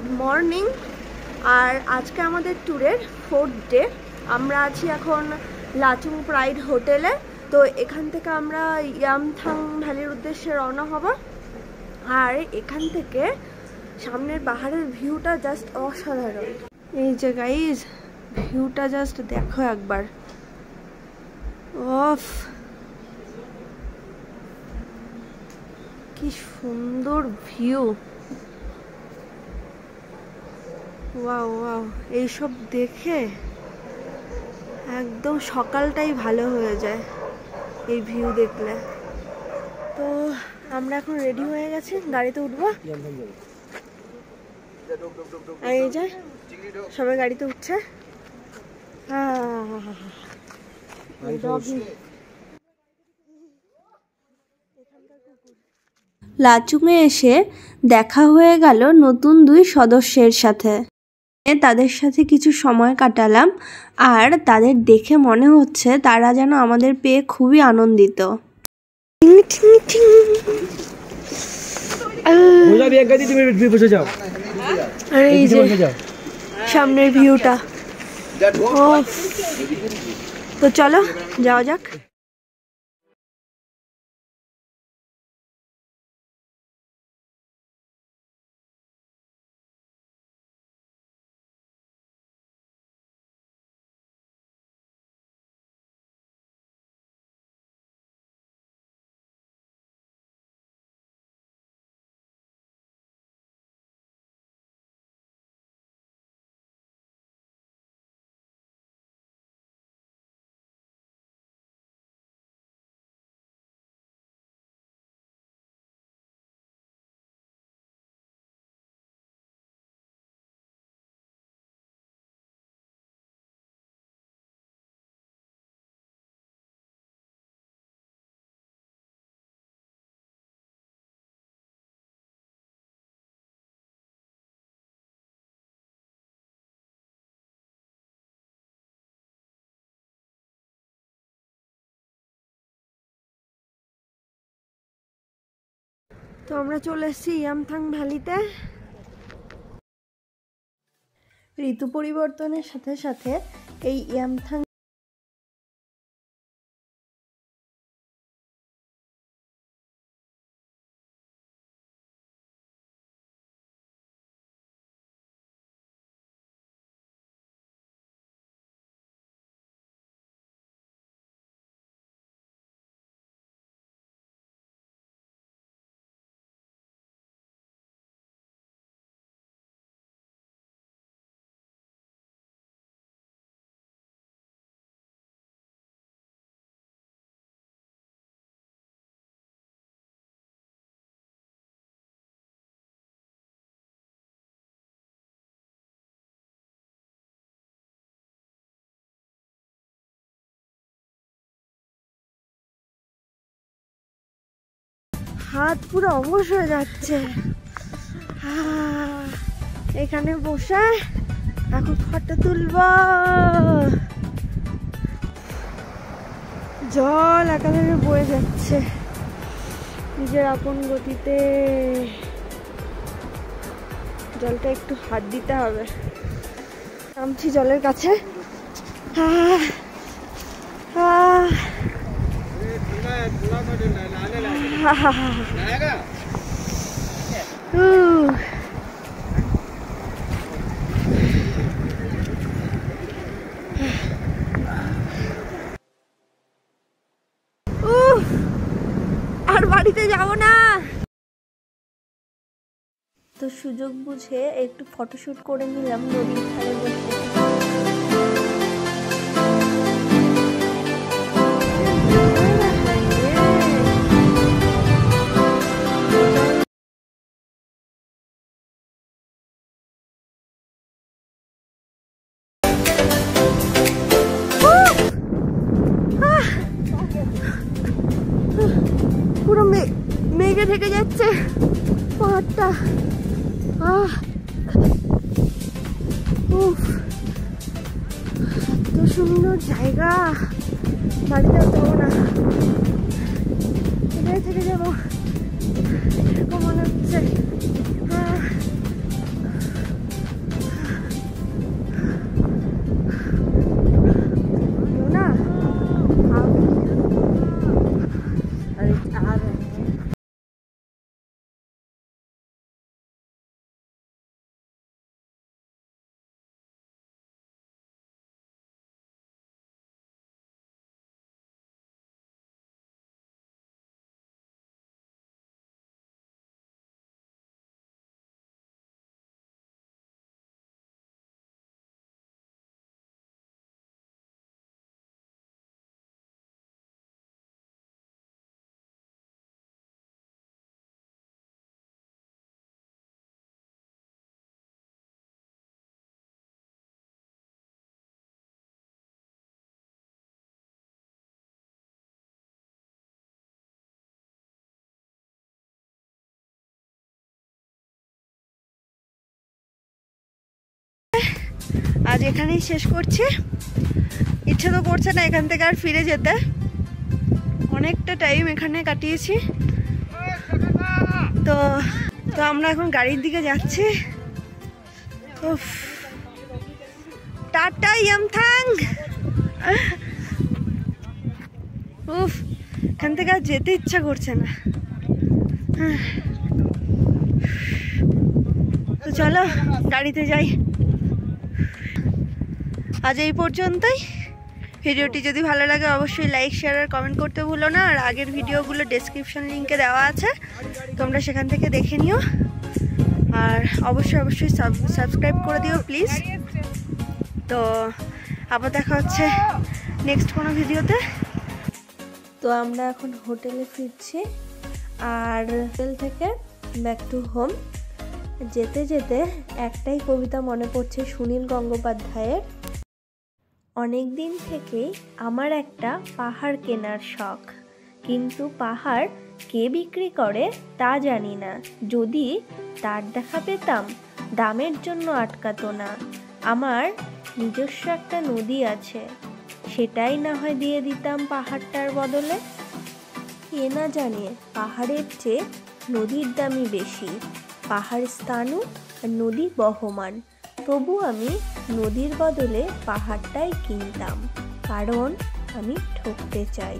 Good morning. আর আজকে আমাদের ট্যুরের 4th ডে। আমরা আছি এখন লাচুং প্রাইড হোটেলে। তো এখান থেকে আমরা ইয়ামথাং ভ্যালির উদ্দেশ্যে রওনা হব। আর এখান থেকে সামনের পাহাড়ের ভিউটা জাস্ট অসাধারণ। এই যে গাইজ, ভিউটা জাস্ট দেখো একবার। অফ, কি সুন্দর ভিউ। ওয়াও ওয়াও, এইসব দেখে একদম সকালটাই ভালো হয়ে যায় এই ভিউ দেখলে। তো আমরা এখন রেডি হয়ে গেছি, গাড়িতে উঠবো। আর এই যে সবাই গাড়িতে উঠছে। লাচুংয়ে এসে দেখা হয়ে গেল নতুন 2 সদস্যের সাথে। তাদের সাথে কিছু সময় কাটালাম আর তাদের দেখে মনে হচ্ছে তারা যেন আমাদের পেয়ে খুবই আনন্দিত। আর এই যে সামনের ভিউটা। তো চলো যাওয়া যাক। তো আমরা চলে এসেছি ইয়ামথাং ভ্যালিতে। ঋতু পরিবর্তনের সাথে সাথে এই ইয়ামথাং হাত পুরো অবশ হয়ে যাচ্ছে। এখানে বসে এখন ফটো তুলব। জল একেবারে বয়ে যাচ্ছে নিজের আপন গতিতে। জলটা একটু হাত দিতে হবে। নামছি জলের কাছে। আর বাড়িতে যাব না। তো সুযোগ বুঝে একটু ফটোশুট করে নিলাম নদীর ধারে বসে। পুরো মেঘে থেকে যাচ্ছে পাহাড়টা। এত সুন্দর জায়গা, বাড়িতে যাবো না, এখানে থেকে যাবো এরকম মনে হচ্ছে। আজ এখানেই শেষ করছি। ইচ্ছে তো করছে না এখান থেকে আর ফিরে যেতে, অনেকটা টাইম এখানে কাটিয়েছি। তো তো আমরা এখন গাড়ির দিকে যাচ্ছি। উফ, টাটা ইয়ামথাং। উফ, এখান থেকে আর যেতে ইচ্ছা করছে না। তো চলো গাড়িতে যাই। আজ এই পর্যন্তই। ভিডিওটি যদি ভালো লাগে অবশ্যই লাইক, শেয়ার আর কমেন্ট করতে ভুলো না। আর আগের ভিডিওগুলো ডেসক্রিপশন লিঙ্কে দেওয়া আছে, তোমরা সেখান থেকে দেখে নিও। আর অবশ্যই সাবস্ক্রাইব করে দিও প্লিজ। তো আবার দেখা হচ্ছে নেক্সট কোনো ভিডিওতে। তো আমরা এখন হোটেলে ফিরছি, আর হোটেল থেকে ব্যাক টু হোম। যেতে যেতে একটাই কবিতা মনে পড়ছে সুনীল গঙ্গোপাধ্যায়ের। অনেক দিন থেকেই আমার একটা পাহাড় কেনার শখ, কিন্তু পাহাড় কে বিক্রি করে তা জানি না। যদি তার দেখা পেতাম দামের জন্য আটকাতো না। আমার নিজস্ব একটা নদী আছে, সেটাই না হয় দিয়ে দিতাম পাহাড়টার বদলে। কে না জানে পাহাড়ের চেয়ে নদীর দামই বেশি। পাহাড় স্থাণু আর নদী বহমান, তবু আমি নদীর বদলে পাহাড়টাই কিনতাম, কারণ আমি ঠকতে চাই।